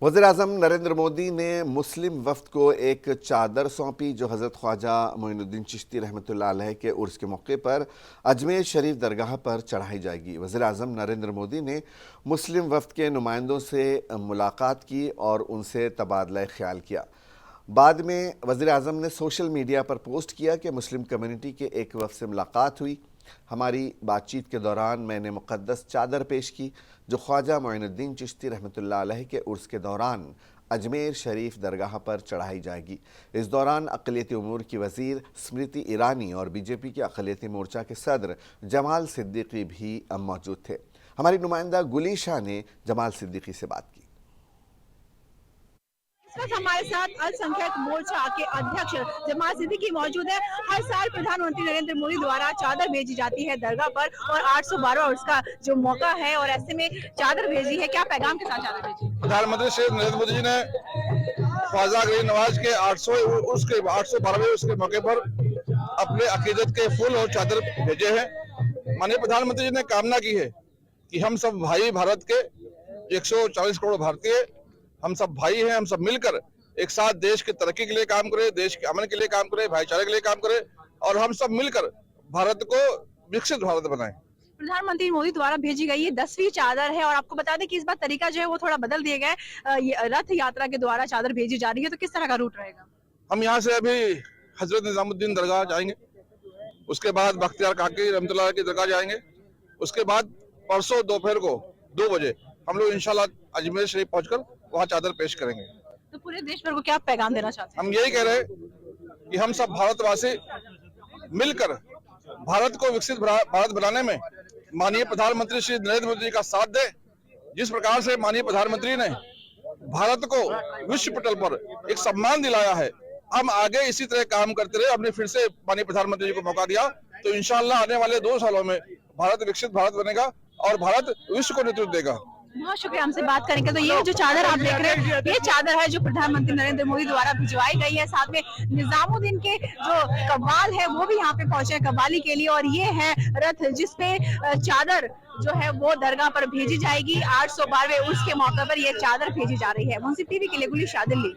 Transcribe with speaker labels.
Speaker 1: वज़ीर-ए-आज़म नरेंद्र मोदी ने मुस्लिम वफ़द को एक चादर सौंपी जो हज़रत ख्वाजा मोइनुद्दीन चिश्ती रहमतुल्लाह अलैह के उर्स के मौके पर अजमेर शरीफ दरगाह पर चढ़ाई जाएगी। वज़ीर-ए-आज़म नरेंद्र मोदी ने मुस्लिम वफ़द के नुमाइंदों से मुलाकात की और उनसे तबादला ख्याल किया। बाद में वज़ीर-ए-आज़म ने सोशल मीडिया पर पोस्ट किया कि मुस्लिम कम्युनिटी के एक वफ़द से मुलाकात हुई। हमारी बातचीत के दौरान मैंने मुक़द्दस चादर पेश की जो ख्वाजा मोइनुद्दीन चिश्ती रहमतुल्लाह अलैह के उर्स के दौरान अजमेर शरीफ दरगाह पर चढ़ाई जाएगी। इस दौरान अक़लियती उमूर की वज़ीर स्मृति ईरानी और बीजेपी के अक़लियती मोर्चा के सदर जमाल सिद्दीकी भी मौजूद थे। हमारी नुमाइंदा गुलीशा ने जमाल सिद्दीकी से बात की।
Speaker 2: इस वक्त हमारे साथ अल्पसंख्यक मोर्चा के अध्यक्ष जमाल सिद्दीकी मौजूद है। हर साल प्रधानमंत्री नरेंद्र मोदी द्वारा चादर भेजी जाती है दरगाह पर और 812 उसका जो मौका है और ऐसे में चादर भेजी है, क्या पैगाम के साथ चादर भेजी?
Speaker 3: प्रधानमंत्री श्री नरेंद्र मोदी जी ने ख्वाजा गरीब नवाज के 812वें उसके मौके पर अपने अकीदत के फूल और चादर भेजे हैं। माननीय प्रधानमंत्री जी ने कामना की है कि हम सब भाई भारत के 140 करोड़ भारतीय हम सब भाई हैं, हम सब मिलकर एक साथ देश की तरक्की के लिए काम करें, देश के अमन के लिए काम करें, भाईचारे के लिए काम करें और हम सब मिलकर भारत को विकसित भारत बनाएं।
Speaker 2: प्रधानमंत्री मोदी द्वारा भेजी गई ये 10वीं चादर है और आपको बता दें कि इस बार तरीका जो है वो थोड़ा बदल दिया गया है। ये रथ यात्रा के द्वारा चादर भेजी जा रही है, तो किस तरह का रूट रहेगा?
Speaker 3: हम यहाँ से अभी हजरत निजामुद्दीन दरगाह जाएंगे, उसके बाद बख्तियार काकी रहमतुल्लाह की दरगाह जाएंगे, उसके बाद परसों दोपहर को 2 बजे हम लोग इंशाल्लाह अजमेर शरीफ पहुंचकर वहाँ चादर पेश करेंगे।
Speaker 2: तो पूरे देश भर को क्या पैगाम देना चाहते हैं?
Speaker 3: हम यही कह रहे हैं कि हम सब भारतवासी मिलकर भारत को विकसित भारत बनाने में माननीय प्रधानमंत्री श्री नरेंद्र मोदी जी का साथ दें। जिस प्रकार से माननीय प्रधानमंत्री ने भारत को विश्व पटल पर एक सम्मान दिलाया है, हम आगे इसी तरह काम करते रहे। हमने फिर से माननीय प्रधानमंत्री जी को मौका दिया तो इंशाल्लाह आने वाले 2 सालों में भारत विकसित भारत बनेगा और भारत विश्व को नेतृत्व देगा।
Speaker 2: बहुत शुक्रिया हमसे बात करेंगे। तो ये जो चादर आप देख रहे हैं ये चादर है जो प्रधानमंत्री नरेंद्र मोदी द्वारा भिजवाई गई है। साथ में निजामुद्दीन के जो कव्वाल है वो भी यहाँ पे पहुंचे हैं कव्वाली के लिए और ये है रथ जिसपे चादर जो है वो दरगाह पर भेजी जाएगी। 812वें उर्स के मौके पर ये चादर भेजी जा रही है। मुंसिफ टीवी के लिए गुलीशा, दिल्ली।